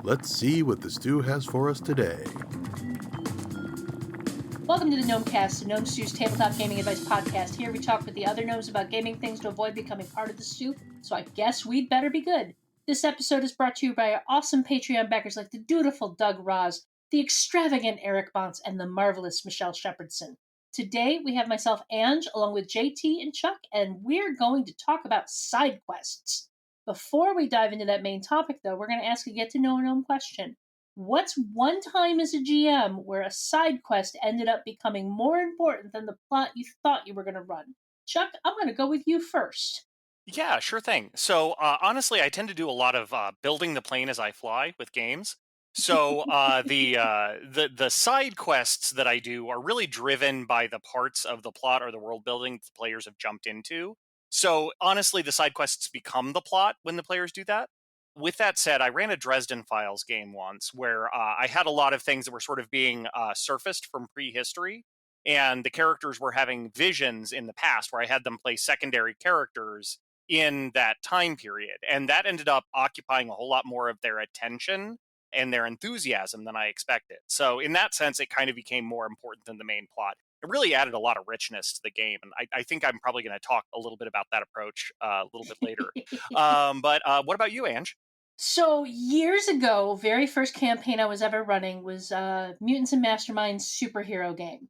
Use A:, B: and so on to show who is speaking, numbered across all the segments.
A: Let's see what the stew has for us today.
B: Welcome to the Gnomecast, the Gnome Stew's tabletop gaming advice podcast. Here we talk with the other gnomes about gaming things to avoid becoming part of the stew, so I guess we'd better be good. This episode is brought to you by our awesome Patreon backers like the dutiful Doug Roz, the extravagant Eric Bontz, and the marvelous Michelle Shepherdson. Today we have myself, Ange, along with JT and Chuck, and we're going to talk about side quests. Before we dive into that main topic, though, we're going to ask a get-to-know a gnome question. What's one time as a GM where a side quest ended up becoming more important than the plot you thought you were going to run? Chuck, I'm going to go with you first.
C: Yeah, sure thing. So honestly, I tend to do a lot of building the plane as I fly with games. So the side quests that I do are really driven by the parts of the plot or the world building the players have jumped into. So honestly, the side quests become the plot when the players do that. With that said, I ran a Dresden Files game once where I had a lot of things that were sort of being surfaced from prehistory, and the characters were having visions in the past where I had them play secondary characters in that time period. And that ended up occupying a whole lot more of their attention and their enthusiasm than I expected. So in that sense, it kind of became more important than the main plot. It really added a lot of richness to the game. And I think I'm probably going to talk a little bit about that approach a little bit later. But what about you, Ange?
B: So years ago, very first campaign I was ever running was Mutants and Masterminds superhero game.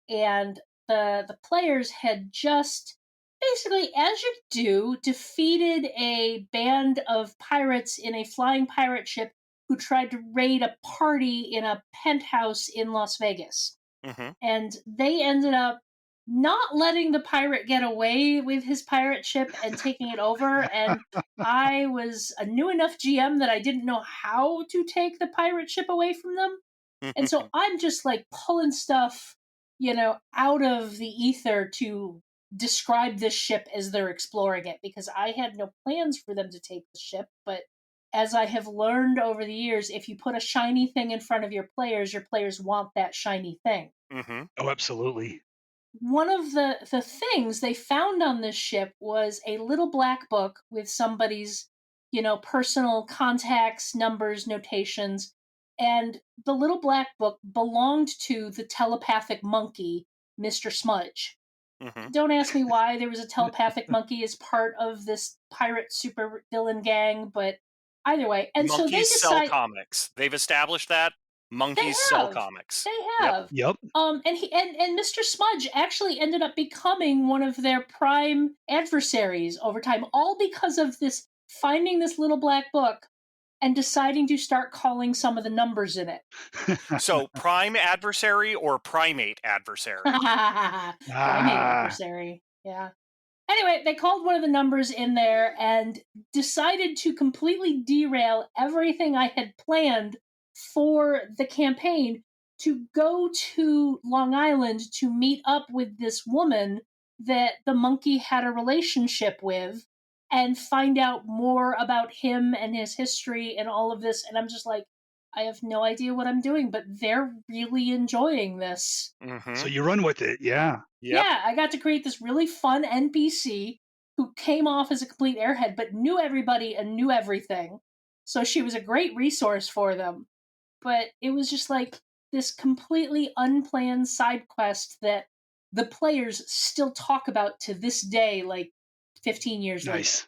B: And the players had just basically, as you do, defeated a band of pirates in a flying pirate ship who tried to raid a party in a penthouse in Las Vegas.
C: Mm-hmm.
B: And they ended up not letting the pirate get away with his pirate ship and taking it over. And I was a new enough GM that I didn't know how to take the pirate ship away from them. And so I'm just like pulling stuff, out of the ether to describe this ship as they're exploring it, because I had no plans for them to take the ship. But as I have learned over the years, if you put a shiny thing in front of your players want that shiny thing.
C: Mm-hmm.
D: Oh, absolutely.
B: One of the things they found on this ship was a little black book with somebody's, personal contacts, numbers, notations. And the little black book belonged to the telepathic monkey, Mr. Smudge.
C: Mm-hmm.
B: Don't ask me why there was a telepathic monkey as part of this pirate super villain gang, but either way. And
C: Monkeys
B: so they
C: sell
B: decide
C: comics. They've established that. Monkeys sell comics.
B: They have.
D: Yep.
B: And Mr. Smudge actually ended up becoming one of their prime adversaries over time, all because of this finding this little black book and deciding to start calling some of the numbers in it.
C: So prime adversary or primate adversary?
B: Primate adversary. Yeah. Anyway, they called one of the numbers in there and decided to completely derail everything I had planned for the campaign to go to Long Island to meet up with this woman that the monkey had a relationship with and find out more about him and his history and all of this. And I'm just like, I have no idea what I'm doing, but they're really enjoying this.
C: Mm-hmm.
D: So you run with it, yeah.
C: Yep.
B: Yeah, I got to create this really fun NPC who came off as a complete airhead, but knew everybody and knew everything. So she was a great resource for them. But it was just like this completely unplanned side quest that the players still talk about to this day, like 15 years
D: Nice.
B: later.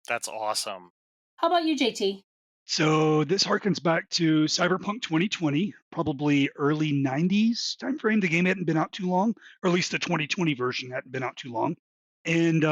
C: That's awesome.
B: How about you, JT?
D: So this harkens back to Cyberpunk 2020, probably early 90s timeframe. The game hadn't been out too long, or at least the 2020 version hadn't been out too long. And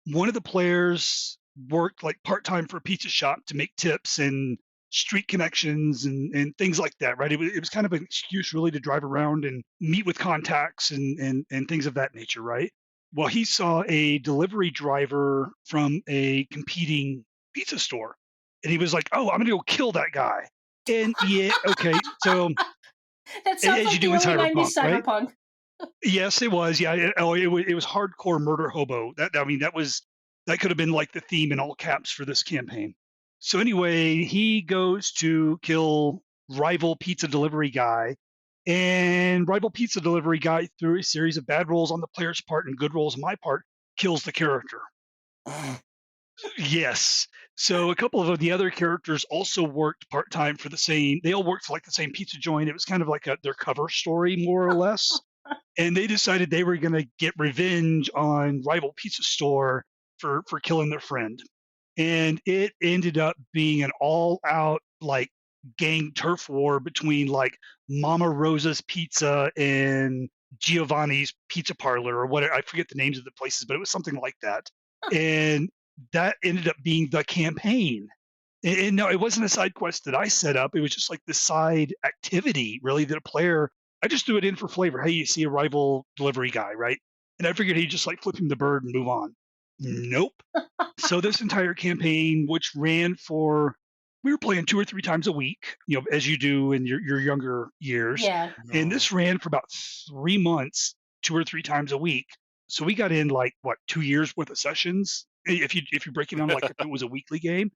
D: one of the players worked like part-time for a pizza shop to make tips and street connections and things like that, right? It was kind of an excuse really to drive around and meet with contacts and things of that nature, right? Well, he saw a delivery driver from a competing pizza store. And he was like, "Oh, I'm going to go kill that guy." And yeah, okay. So
B: that sounds
D: as
B: like
D: you
B: the
D: do in
B: early 90s
D: Cyberpunk,
B: Cyberpunk.
D: right? Yes, it was. Yeah, it was hardcore murder hobo. That could have been like the theme in all caps for this campaign. So anyway, he goes to kill rival pizza delivery guy, and rival pizza delivery guy, through a series of bad rolls on the player's part and good rolls on my part, kills the character. Yes. So a couple of the other characters also worked part time for the same. They all worked for like the same pizza joint. It was kind of like their cover story, more or less. And they decided they were going to get revenge on rival pizza store for killing their friend. And it ended up being an all out like gang turf war between like Mama Rosa's Pizza and Giovanni's Pizza Parlor or whatever. I forget the names of the places, but it was something like that. And that ended up being the campaign. And no, it wasn't a side quest that I set up. It was just like this side activity, really, that a player. I just threw it in for flavor. Hey, you see a rival delivery guy, right? And I figured he'd just like flip him the bird and move on. Nope. So this entire campaign, which ran for, we were playing 2 or 3 times a week, as you do in your younger years,
B: Yeah.
D: and this ran for about 3 months, 2 or 3 times a week. So we got in like what 2 years worth of sessions if you break it down like if it was a weekly game.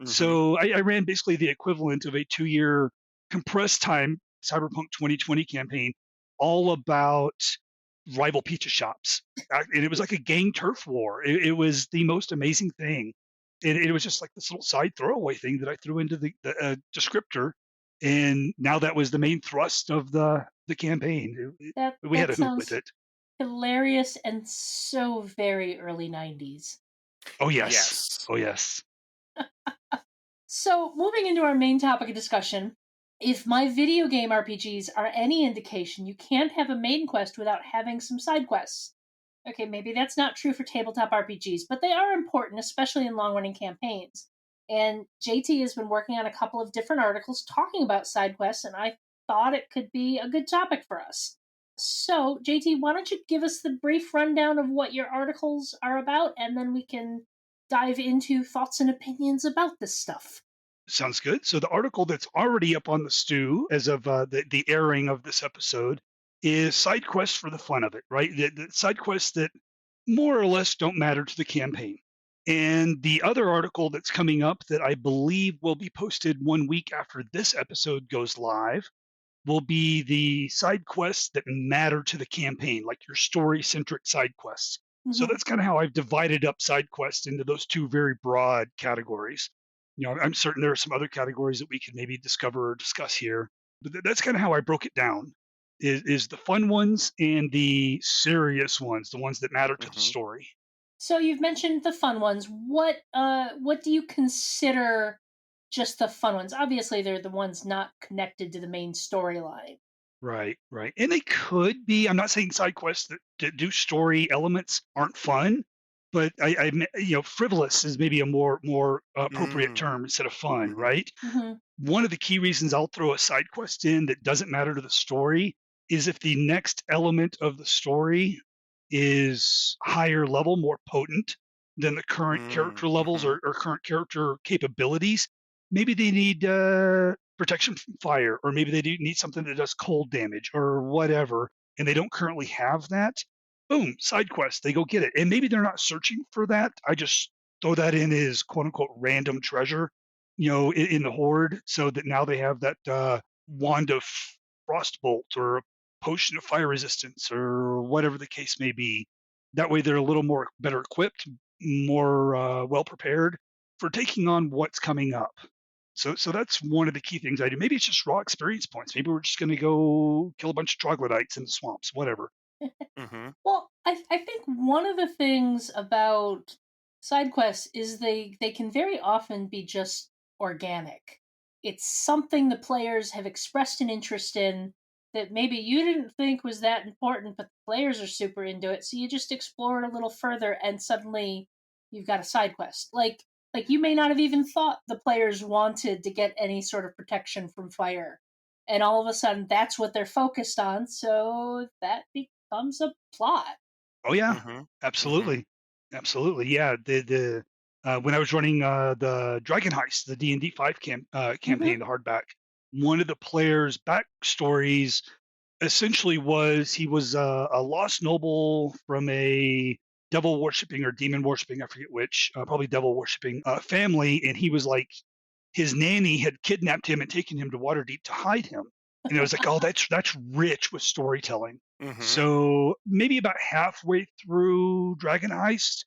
C: Mhm.
D: So I ran basically the equivalent of a 2-year compressed time Cyberpunk 2020 campaign, all about rival pizza shops. And it was like a gang turf war. It was the most amazing thing. It was just like this little side throwaway thing that I threw into the descriptor. And now that was the main thrust of the campaign. We had
B: That
D: a hoot with
B: sounds
D: it.
B: hilarious and so very early 90s.
D: Oh, yes.
C: Yes.
D: Oh, yes.
B: So, moving into our main topic of discussion, if my video game RPGs are any indication, you can't have a main quest without having some side quests. Okay, maybe that's not true for tabletop RPGs, but they are important, especially in long running campaigns. And JT has been working on a couple of different articles talking about side quests, and I thought it could be a good topic for us. So, JT, why don't you give us the brief rundown of what your articles are about, and then we can dive into thoughts and opinions about this stuff.
D: Sounds good. So the article that's already up on the stew as of the airing of this episode is side quests for the fun of it, right? The side quests that more or less don't matter to the campaign. And the other article that's coming up that I believe will be posted 1 week after this episode goes live will be the side quests that matter to the campaign, like your story-centric side quests. So
B: Mhm.
D: that's kind of how I've divided up side quests into those two very broad categories. I'm certain there are some other categories that we could maybe discover or discuss here, but that's kind of how I broke it down. Is the fun ones and the serious ones, the ones that matter to the
C: Mhm.
D: story.
B: So you've mentioned the fun ones. What do you consider just the fun ones? Obviously, they're the ones not connected to the main storyline.
D: Right, right. And they could be. I'm not saying side quests that do story elements aren't fun, but frivolous is maybe a more appropriate
C: Mm.
D: term instead of fun,
C: Mhm.
D: right?
B: Hmm.
D: One of the key reasons I'll throw a side quest in that doesn't matter to the story is if the next element of the story is higher level, more potent than the current
C: Mm.
D: character levels
C: Mhm.
D: or current character capabilities. Maybe they need protection from fire, or maybe they do need something that does cold damage or whatever, and they don't currently have that. Boom, side quest, they go get it. And maybe they're not searching for that. I just throw that in as quote unquote random treasure in the horde, so that now they have that wand of frostbolt or a potion of fire resistance or whatever the case may be. That way, they're a little more better equipped, more well prepared for taking on what's coming up. So that's one of the key things I do. Maybe it's just raw experience points. Maybe we're just going to go kill a bunch of troglodytes in the swamps, whatever.
C: Mhm.
B: Well, I think one of the things about side quests is they can very often be just organic. It's something the players have expressed an interest in that maybe you didn't think was that important, but the players are super into it. So you just explore it a little further, and suddenly you've got a side quest. Like you may not have even thought the players wanted to get any sort of protection from fire, and all of a sudden that's what they're focused on. So that becomes a plot.
D: Oh yeah,
C: Mhm. Mhm.
D: absolutely, absolutely. Yeah, the when I was running the Dragon Heist, the D&D 5
B: Hmm.
D: campaign, the hardback, one of the players' backstories essentially was he was a lost noble from a devil worshipping or demon worshipping, I forget which, probably devil worshipping family, and he was like his nanny had kidnapped him and taken him to Waterdeep to hide him. And I was like, oh, that's rich with storytelling.
C: Mhm.
D: So maybe about halfway through Dragon Heist,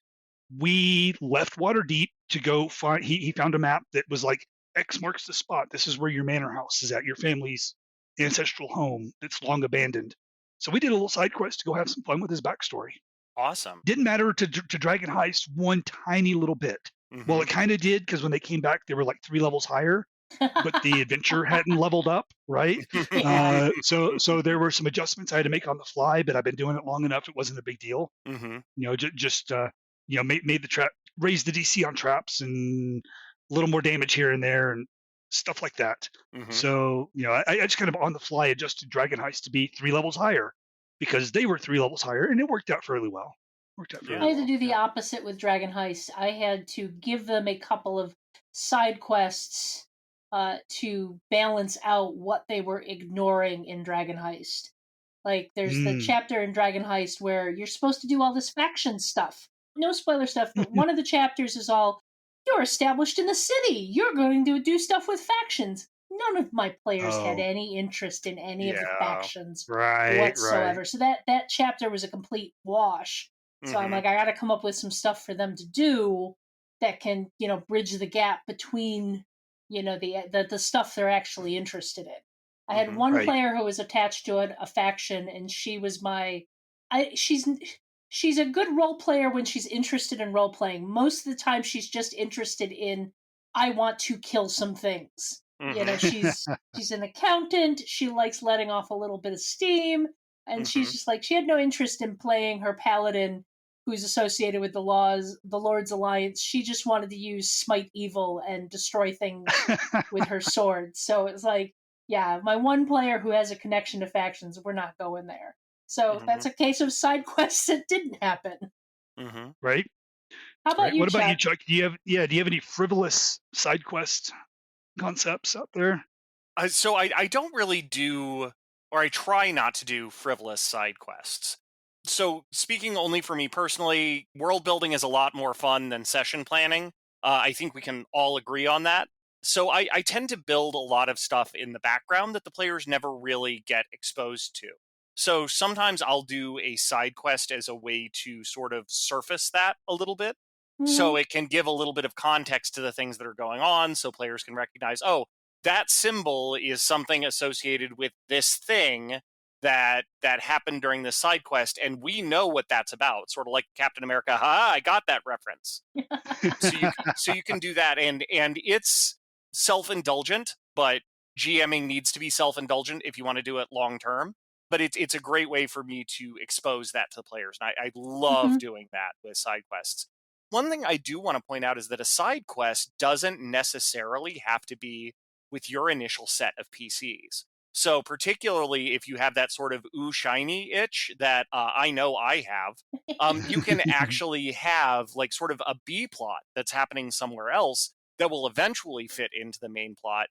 D: we left Waterdeep to go find. He found a map that was like X marks the spot. This is where your manor house is at, your family's ancestral home that's long abandoned. So we did a little side quest to go have some fun with his backstory.
C: Awesome.
D: Didn't matter to Dragon Heist one tiny little bit. Well, it kind of did, because when they came back, they were like 3 levels higher, but the adventure hadn't leveled up, right?
B: Yeah.
D: So there were some adjustments I had to make on the fly, but I've been doing it long enough; it wasn't a big deal.
C: Mm-hmm.
D: Just made the trap, raised the DC on traps, and a little more damage here and there, and stuff like that.
C: Mm-hmm.
D: So I just kind of on the fly adjusted Dragon Heist to be 3 levels higher, because they were 3 levels higher, and it worked out fairly well.
B: I had to do the opposite with Dragon Heist. I had to give them a couple of side quests to balance out what they were ignoring in Dragon Heist. Like, there's the chapter in Dragon Heist where you're supposed to do all this faction stuff. No spoiler stuff, but one of the chapters is all, you're established in the city. You're going to do stuff with factions. None of my players had any interest in any of the factions whatsoever. So that chapter was a complete wash. So I'm like, I got to come up with some stuff for them to do that can, bridge the gap between, the stuff they're actually interested in. I had one player who was attached to a faction, and she was she's a good role player when she's interested in role playing. Most of the time, she's just interested in, I want to kill some things. She's an accountant. She likes letting off a little bit of steam, and she's just like, she had no interest in playing her paladin who's associated with the Lord's Alliance. She just wanted to use smite evil and destroy things with her sword. So it's like, yeah, my one player who has a connection to factions, we're not going there. So that's a case of side quests that didn't happen.
D: Right.
B: How about you,
D: What about
B: Chuck?
D: you, Chuck? Do you have any frivolous side quest concepts out there?
C: So I don't really do, or I try not to do frivolous side quests. So speaking only for me personally, world building is a lot more fun than session planning. I think we can all agree on that. So I tend to build a lot of stuff in the background that the players never really get exposed to. So sometimes I'll do a side quest as a way to sort of surface that a little bit. So it can give a little bit of context to the things that are going on, so players can recognize, oh, that symbol is something associated with this thing that happened during this side quest, and we know what that's about. Sort of like Captain America, I got that reference. so you can do that, and it's self-indulgent, but GMing needs to be self-indulgent if you want to do it long term. But it's a great way for me to expose that to the players, and I love doing that with side quests. One thing I do want to point out is that a side quest doesn't necessarily have to be with your initial set of PCs. So particularly if you have that sort of ooh shiny itch that I know I have, you can actually have like sort of a B plot that's happening somewhere else that will eventually fit into the main plot,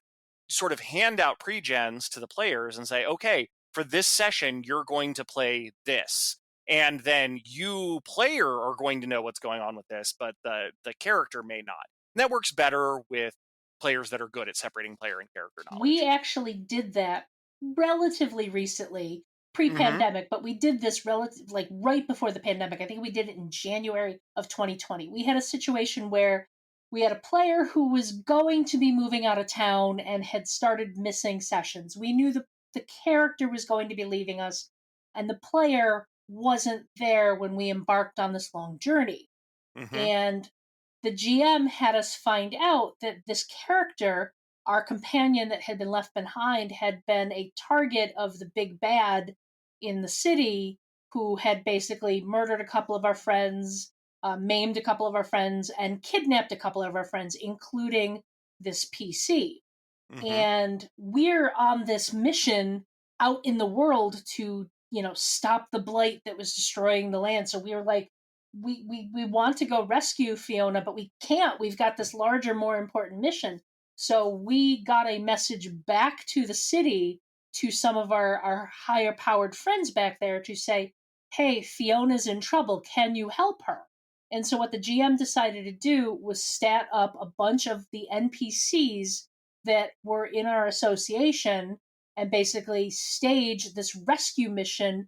C: sort of hand out pre-gens to the players and say, okay, for this session, you're going to play this. And then you, player, are going to know what's going on with this, but the character may not. And that works better with players that are good at separating player and character knowledge.
B: We actually did that relatively recently, pre-pandemic, but we did this right before the pandemic. I think we did it in January of 2020. We had a situation where we had a player who was going to be moving out of town and had started missing sessions. We knew the character was going to be leaving us, and the player wasn't there when we embarked on this long journey. And the GM had us find out that this character, our companion that had been left behind, had been a target of the big bad in the city, who had basically murdered a couple of our friends, maimed a couple of our friends, and kidnapped a couple of our friends, including this PC. And we're on this mission out in the world to, stop the blight that was destroying the land. So we were like, we want to go rescue Fiona, but we can't. We've got this larger, more important mission. So we got a message back to the city, to some of our higher powered friends back there, to say, hey, Fiona's in trouble. Can you help her? And so what the GM decided to do was stat up a bunch of the NPCs that were in our association and basically stage this rescue mission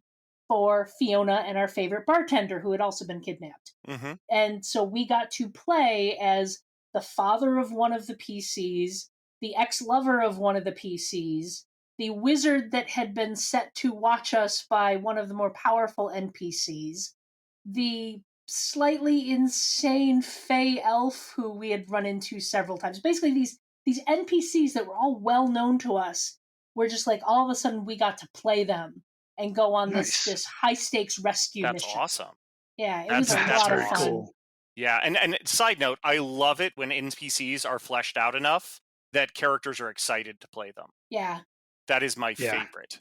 B: for Fiona and our favorite bartender who had also been kidnapped.
C: Mm-hmm.
B: And so we got to play as the father of one of the PCs, the ex-lover of one of the PCs, the wizard that had been set to watch us by one of the more powerful NPCs, the slightly insane Fey elf who we had run into several times. Basically, these NPCs that were all well known to us were just like all of a sudden we got to play them and go on
D: Nice.
B: this high stakes rescue
C: That's
B: mission.
C: awesome.
B: Yeah, it
C: That's
B: was a
C: that's
B: lot of
D: very
B: fun.
D: cool.
C: Yeah, and side note, I love it when NPCs are fleshed out enough that characters are excited to play them.
B: Yeah.
C: That is my
D: Yeah.
C: favorite.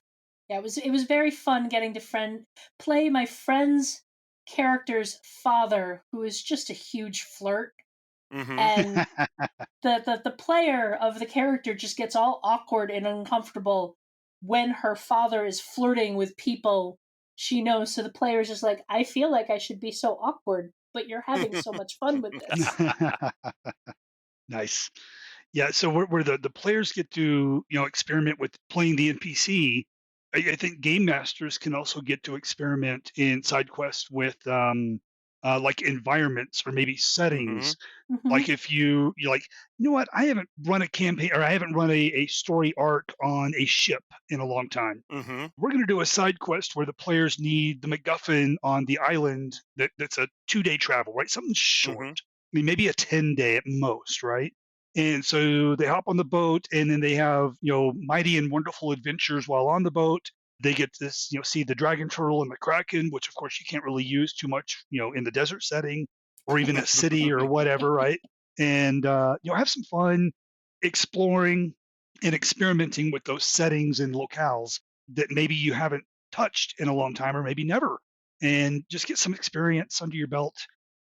B: Yeah, it was very fun getting to play my friend's character's father, who is just a huge flirt,
C: Mm-hmm.
B: and the player of the character just gets all awkward and uncomfortable when her father is flirting with people she knows. So the player is just like, I feel like I should be so awkward, but you're having so much fun with this.
D: Nice. Yeah, so where the players get to, experiment with playing the NPC, I think game masters can also get to experiment in side quests with like environments or maybe
C: Mm-hmm.
D: settings.
B: Mm-hmm.
D: Like if you're like, you know what, I haven't run a campaign or I haven't run a story arc on a ship in a long time.
C: Mm-hmm.
D: We're going to do a side quest where the players need the MacGuffin on the island that's a 2-day travel, right? Something short.
C: Mm-hmm.
D: I mean, maybe a 10-day at most, right? And so they hop on the boat and then they have, mighty and wonderful adventures while on the boat. They get this, see the dragon turtle and the kraken, which of course you can't really use too much, in the desert setting or even a city or whatever, right? And, have some fun exploring and experimenting with those settings and locales that maybe you haven't touched in a long time or maybe never, and just get some experience under your belt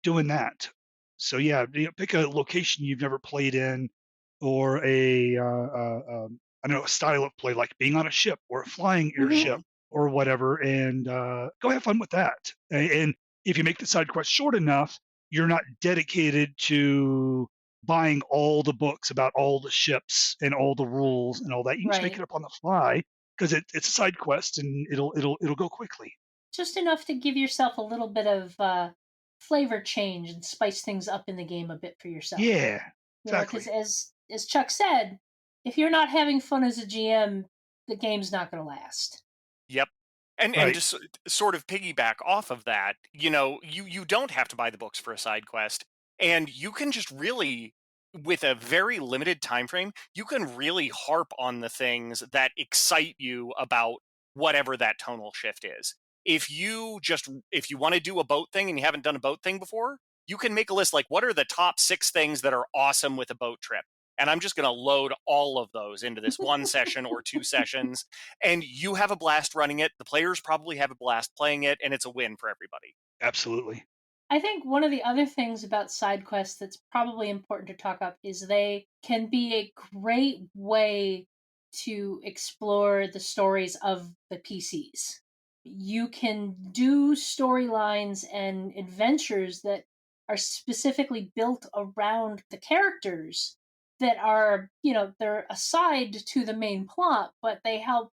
D: doing that. So yeah, pick a location you've never played in, or I don't know, a style of play like being on a ship or a flying
B: Mm-hmm.
D: airship or whatever, and go have fun with that. And if you make the side quest short enough, you're not dedicated to buying all the books about all the ships and all the rules and all that. You can just make
B: Right.
D: it up on the fly because it's a side quest and it'll go quickly.
B: Just enough to give yourself a little bit of flavor change and spice things up in the game a bit for yourself.
D: Yeah,
B: You know, because
D: exactly.
B: as Chuck said, if you're not having fun as a GM, the game's not going to last.
C: Yep. And
D: Right.
C: just sort of piggyback off of that, you don't have to buy the books for a side quest, and you can just really, with a very limited time frame, you can really harp on the things that excite you about whatever that tonal shift is. If you want to do a boat thing and you haven't done a boat thing before, you can make a list like what are the top 6 things that are awesome with a boat trip. And I'm just going to load all of those into this one session or 2 sessions, and you have a blast running it. The players probably have a blast playing it, and it's a win for everybody.
D: Absolutely.
B: I think one of the other things about side quests that's probably important to talk up is they can be a great way to explore the stories of the PCs. You can do storylines and adventures that are specifically built around the characters that are, they're aside to the main plot, but they help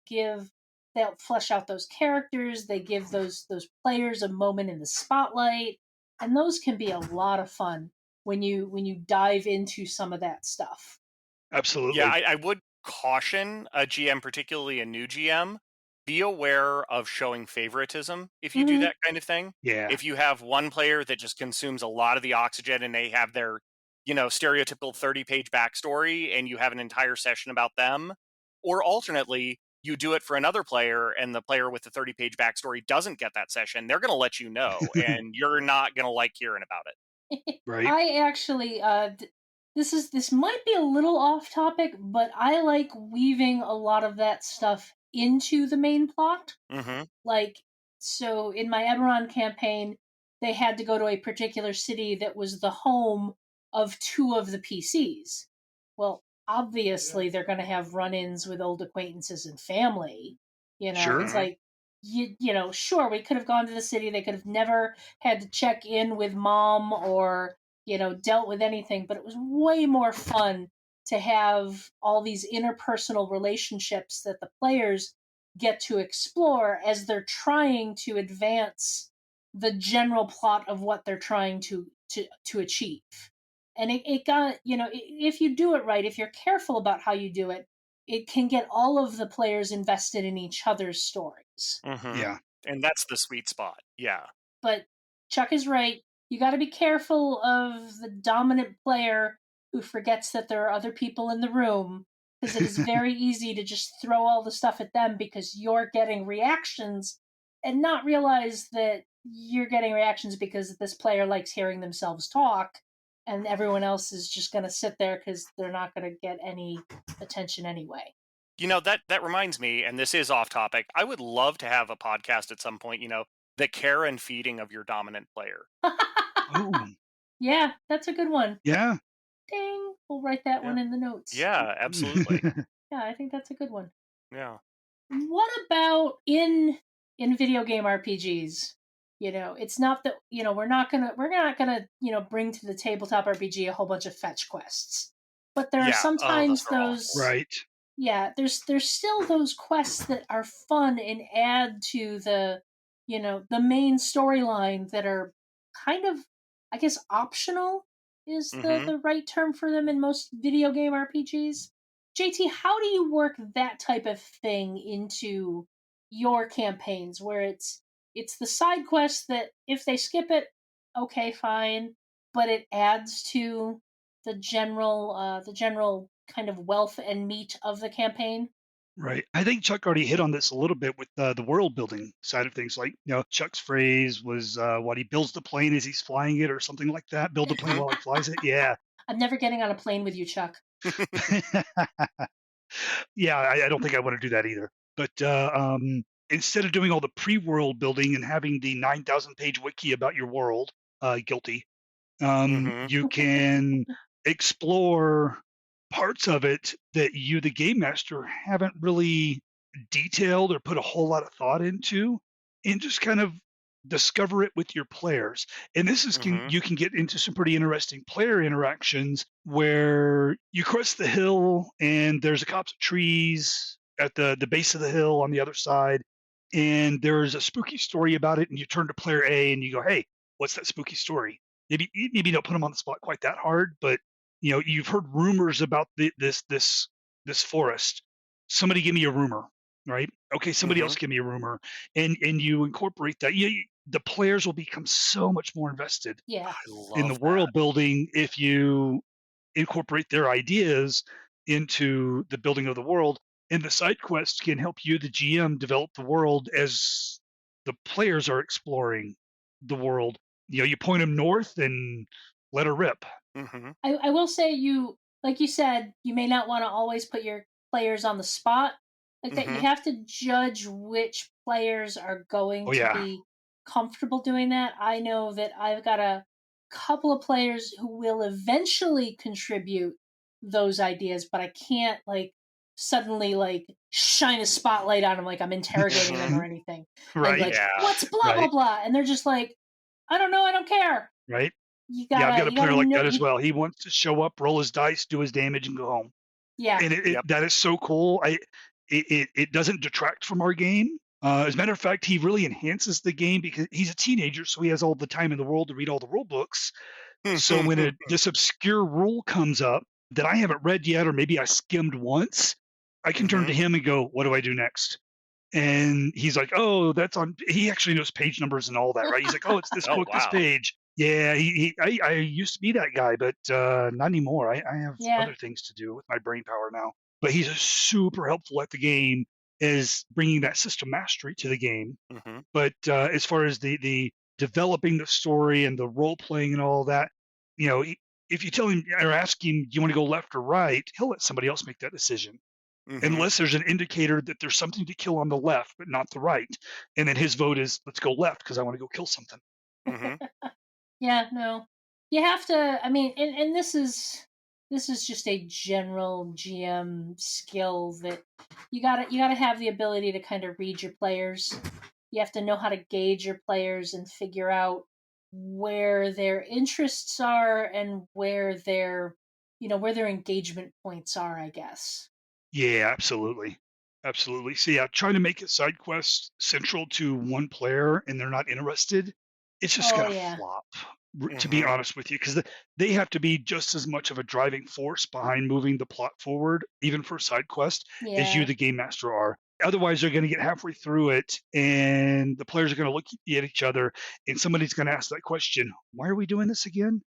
B: flesh out those characters, they give those players a moment in the spotlight, and those can be a lot of fun when you dive into some of that stuff.
D: Absolutely.
C: Yeah, I would caution a GM, particularly a new GM, be aware of showing favoritism if you do
B: Mm-hmm.
C: that kind of thing.
D: Yeah.
C: If you have one player that just consumes a lot of the oxygen and they have their, stereotypical 30-page backstory and you have an entire session about them, or alternately, you do it for another player and the player with the 30-page backstory doesn't get that session, they're going to let you know and you're not going to like hearing about it.
D: Right.
B: I actually this might be a little off topic, but I like weaving a lot of that stuff into the main plot.
C: Mm-hmm.
B: Like, so in my Eberron campaign, they had to go to a particular city that was the home of 2 of the PCs. Well, obviously they're going to have run-ins with old acquaintances and family.
D: Sure.
B: It's like sure, we could have gone to the city. They could have never had to check in with mom or dealt with anything, but it was way more fun to have all these interpersonal relationships that the players get to explore as they're trying to advance the general plot of what they're trying to achieve. And it got, if you do it right, if you're careful about how you do it, it can get all of the players invested in each other's stories.
D: Yeah.
C: And that's the sweet spot. Yeah.
B: But Chuck is right. You got to be careful of the dominant player who forgets that there are other people in the room, because it is very easy to just throw all the stuff at them because you're getting reactions and not realize that you're getting reactions because this player likes hearing themselves talk, and everyone else is just going to sit there because they're not going to get any attention anyway.
C: That reminds me, and this is off topic. I would love to have a podcast at some point, the care and feeding of your dominant player.
D: Oh,
B: Yeah, that's a good one.
D: yeah.
B: Ding! We'll write that one in the notes.
C: Yeah, absolutely.
B: Yeah, I think that's a good one.
C: Yeah.
B: What about in video game RPGs? It's not that we're not gonna bring to the tabletop RPG a whole bunch of fetch quests, but there are
C: Yeah.
B: sometimes
C: those are
B: those
C: awful.
D: Right.
B: yeah, there's still those quests that are fun and add to the the main storyline that are kind of, I guess, optional is
C: Mhm.
B: the right term for them in most video game RPGs. JT, how do you work that type of thing into your campaigns where it's the side quest that if they skip it, okay, fine, but it adds to the general kind of wealth and meat of the campaign?
D: Right. I think Chuck already hit on this a little bit with the world building side of things. Like, Chuck's phrase was what he builds the plane as he's flying it or something like that. Build the plane while he flies it. Yeah.
B: I'm never getting on a plane with you, Chuck.
D: Yeah, I don't think I want to do that either. But instead of doing all the pre-world building and having the 9,000-page wiki about your world, guilty,
C: Mhm.
D: you can explore parts of it that you, the game master, haven't really detailed or put a whole lot of thought into, and just kind of discover it with your players. And this is
C: Mhm.
D: you can get into some pretty interesting player interactions where you cross the hill and there's a copse of trees at the base of the hill on the other side, and there's a spooky story about it, and you turn to player A and you go, "Hey, what's that spooky story?" Maybe don't put them on the spot quite that hard, but you've heard rumors about this forest. Somebody give me a rumor, right? Okay, somebody else
C: Mhm.
D: give me a rumor, and you incorporate that. The players will become so much more invested
B: Yeah.
C: I
D: in the
C: love that.
D: world building if you incorporate their ideas into the building of the world. And the side quests can help you, the GM, develop the world as the players are exploring the world. You point them north and let her rip.
C: Mhm.
B: I will say, like you said, you may not want to always put your players on the spot like that. You
C: Mhm.
B: have to judge which players are going
D: Oh
B: to
D: yeah,
B: be comfortable doing that. I know that I've got a couple of players who will eventually contribute those ideas, but I can't suddenly shine a spotlight on them like I'm interrogating them or
C: Mhm.
B: anything. And
D: right,
B: like,
C: Yeah.
B: what's blah blah
D: right,
B: blah, and they're just like, I don't know, I don't care.
D: right.
B: You
D: Yeah, I've
B: gotta
D: got a
B: you gotta
D: player like
B: know
D: that as
B: you
D: well. He wants to show up, roll his dice, do his damage, and go home.
B: yeah.
D: And
C: Yep.
D: that is so cool. It doesn't detract from our game. As a matter of fact, he really enhances the game because he's a teenager, so he has all the time in the world to read all the rule books. So when this obscure rule comes up that I haven't read yet, or maybe I skimmed once, I can turn to
C: Mhm.
D: him and go, "What do I do next?" And he's like, "Oh, that's on." He actually knows page numbers and all that, right? He's like, "Oh, it's this
C: Oh,
D: book, this
C: wow.
D: page." Yeah, I used to be that guy, but not anymore. I have
B: Yeah.
D: other things to do with my brain power now. But he's super helpful at the game, is bringing that system mastery to the game.
C: Mhm.
D: But as far as the developing the story and the role playing and all that, if you tell him or ask him, "Do you want to go left or right?" He'll let somebody else make that decision
C: Mhm.
D: unless there's an indicator that there's something to kill on the left, but not the right. And then his vote is, let's go left because I want to go kill something.
C: Mhm.
B: Yeah, no. You have to, I mean, and this is just a general GM skill that you gotta have the ability to kind of read your players. You have to know how to gauge your players and figure out where their interests are and where their engagement points are, I guess.
D: Yeah, absolutely. Absolutely. So yeah, trying to make a side quest central to one player and they're not interested, it's just
B: Oh
D: gonna
B: yeah,
D: flop. To be
C: Hmm.
D: honest with you, because they have to be just as much of a driving force behind moving the plot forward, even for side quest, as you,
B: yeah,
D: the game master, are. Otherwise, they're going to get halfway through it, and the players are going to look at each other, and somebody's going to ask that question: "Why are we doing this again?"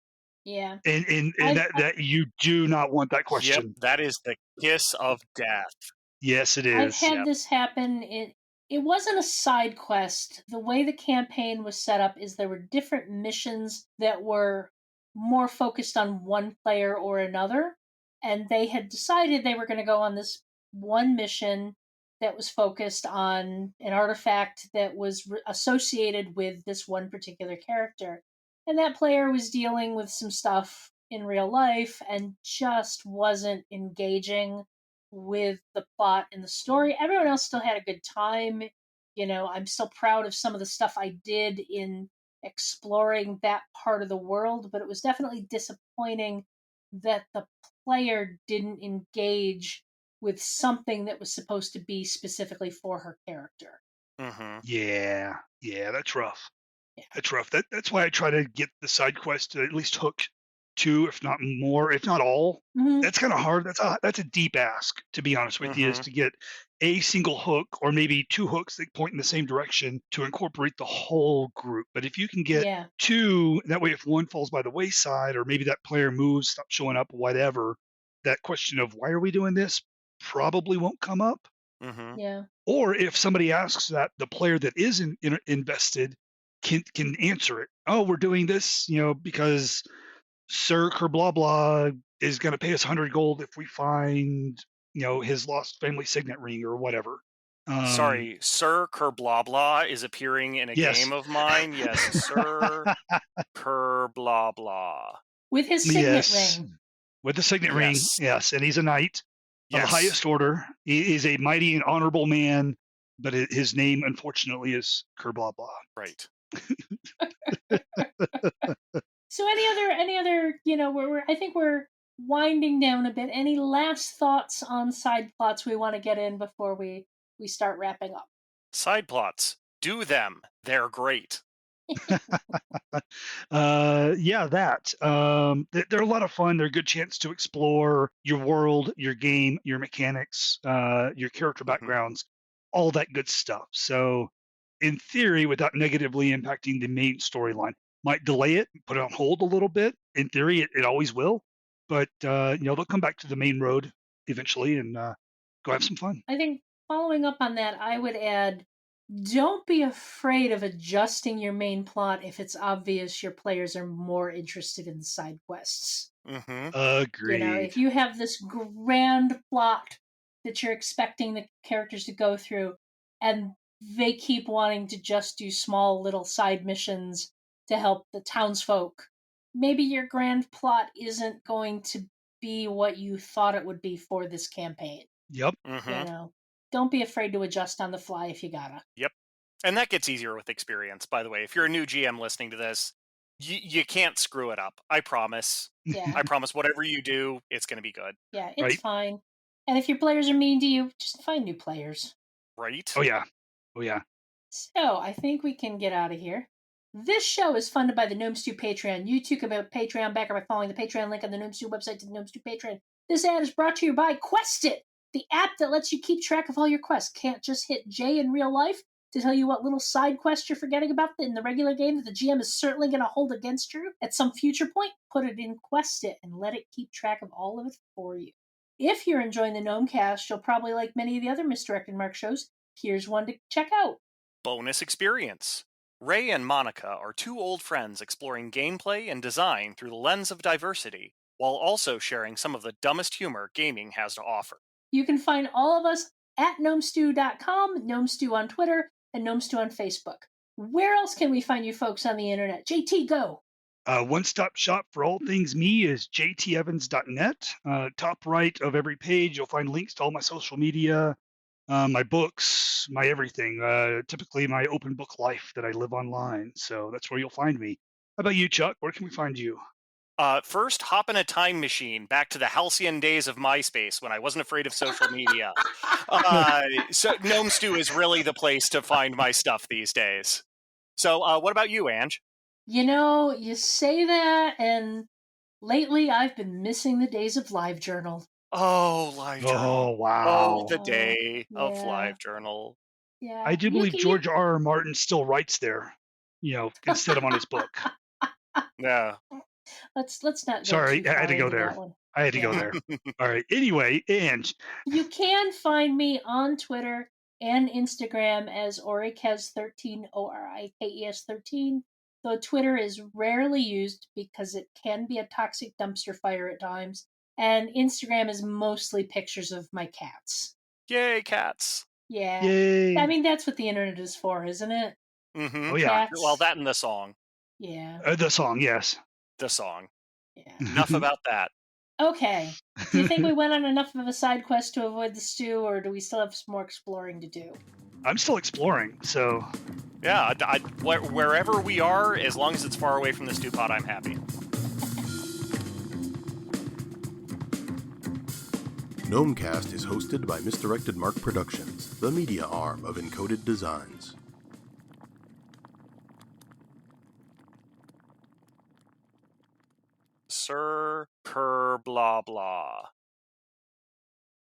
B: yeah.
D: And
B: I've
D: that you do not want that
C: Yep,
D: question.
C: that is the kiss of death.
D: Yes, it
B: I've
D: is.
B: had
C: Yep.
B: this happen. It wasn't a side quest. The way the campaign was set up is there were different missions that were more focused on one player or another, and they had decided they were going to go on this one mission that was focused on an artifact that was associated with this one particular character. And that player was dealing with some stuff in real life and just wasn't engaging with the plot and the story. Everyone else still had a good time. I'm still proud of some of the stuff I did in exploring that part of the world, but it was definitely disappointing that the player didn't engage with something that was supposed to be specifically for her character.
C: Hmm.
D: Yeah, yeah, that's rough.
B: Yeah.
D: That's rough. That's why I try to get the side quest to at least hook 2, if not more, if not all.
B: Hmm.
D: That's kinda hard. That's a deep ask, to be honest with you, is
C: Hmm.
D: to get a single hook or maybe 2 hooks that point in the same direction to incorporate the whole group. But if you can get
B: Yeah.
D: 2, that way if one falls by the wayside or maybe that player moves, stops showing up, whatever, that question of, "Why are we doing this?" probably won't come up.
C: Hmm.
B: Yeah.
D: Or if somebody asks that, the player that is invested can answer it. Oh, we're doing this, because Sir blah blah is going to pay us 100 gold if we find, his lost family signet ring or whatever. Um,
C: Sorry, Sir Kerblabla is appearing in a
D: yes,
C: game of mine. Yes, Sir Kerblabla.
B: With his signet
D: yes,
B: ring.
D: with the signet ring,
C: Yes,
D: yes, and he's a knight of the
C: yes,
D: highest order. He is a mighty and honorable man, but his name, unfortunately, is blah blah.
C: right.
B: So any other, I think we're winding down a bit. Any last thoughts on side plots we want to get in before we start wrapping up?
C: Side plots. Do them. They're great.
D: Yeah, that. They're a lot of fun. They're a good chance to explore your world, your game, your mechanics, your character
C: Hmm.
D: backgrounds, all that good stuff. So, in theory, without negatively impacting the main storyline, might delay it, put it on hold a little bit. In theory, it always will, but they'll come back to the main road eventually and go have some fun.
B: I think following up on that, I would add, don't be afraid of adjusting your main plot if it's obvious your players are more interested in the side quests.
C: Hmm.
D: Agreed.
B: If you have this grand plot that you're expecting the characters to go through, and they keep wanting to just do small little side missions to help the townsfolk, maybe your grand plot isn't going to be what you thought it would be for this campaign.
D: Yep.
B: You
C: Hmm.
B: know, don't be afraid to adjust on the fly if you gotta.
C: Yep. And that gets easier with experience, by the way. If you're a new GM listening to this, you can't screw it up. I promise.
B: Yeah,
C: I promise whatever you do, it's going to be good.
B: yeah, it's
D: Right.
B: fine. And if your players are mean to you, just find new players.
C: Right?
D: Oh yeah. Oh yeah.
B: So I think we can get out of here. This show is funded by the Gnome Stew Patreon. You too can be a Patreon backer by following the Patreon link on the Gnome Stew website to the Gnome Stew Patreon. This ad is brought to you by Questit, the app that lets you keep track of all your quests. Can't just hit J in real life to tell you what little side quest you're forgetting about in the regular game that the GM is certainly going to hold against you at some future point. Put it in Questit and let it keep track of all of it for you. If you're enjoying the Gnomecast, you'll probably like many of the other Misdirected Mark shows. Here's one to check out.
C: Bonus experience. Ray and Monica are two old friends exploring gameplay and design through the lens of diversity, while also sharing some of the dumbest humor gaming has to offer.
B: You can find all of us at gnomestew.com, gnomestew on Twitter, and gnomestew on Facebook. Where else can we find you folks on the internet? JT, go.
D: One-stop shop for all things me is jtevans.net. Top right of every page, you'll find links to all my social media, my books, my everything. Typically, my open book life that I live online. So that's where you'll find me. How about you, Chuck? Where can we find you?
C: First, hop in a time machine back to the halcyon days of MySpace when I wasn't afraid of social media. So Gnome Stew is really the place to find my stuff these days. So what about you, Ange?
B: You know, you say that, and lately I've been missing the days of LiveJournal.
C: Oh, LiveJournal.
D: Oh,
C: Oh,
D: wow.
C: the day of
B: Yeah.
C: LiveJournal.
D: I
B: Yeah.
D: do believe George R. R. Martin still writes there, instead of on his book.
C: Yeah.
B: Let's not go
D: Sorry,
B: too
D: I
B: far
D: had to go
B: into
D: there.
B: that one.
D: I had to go
B: Yeah.
D: there. All right. Anyway, Ange.
B: You can find me on Twitter and Instagram as Orikes13, Orikes 13, though Twitter is rarely used because it can be a toxic dumpster fire at times, and Instagram is mostly pictures of my cats.
C: Yay, cats.
B: Yeah.
D: Yay.
B: I mean, that's what the internet is for, isn't it?
C: Mm-hmm.
D: Oh, yeah.
B: Cats.
C: Well, that and the song.
B: Yeah.
D: The song, yes.
C: The song.
B: Yeah.
C: Enough about that.
B: Okay. Do you think we went on enough of a side quest to avoid the stew, or do we still have some more exploring to do?
D: I'm still exploring, so
C: Yeah, wherever we are, as long as it's far away from the stew pot, I'm happy.
A: Gnomecast is hosted by Misdirected Mark Productions, the media arm of Encoded Designs.
C: Sir Kerr blah blah.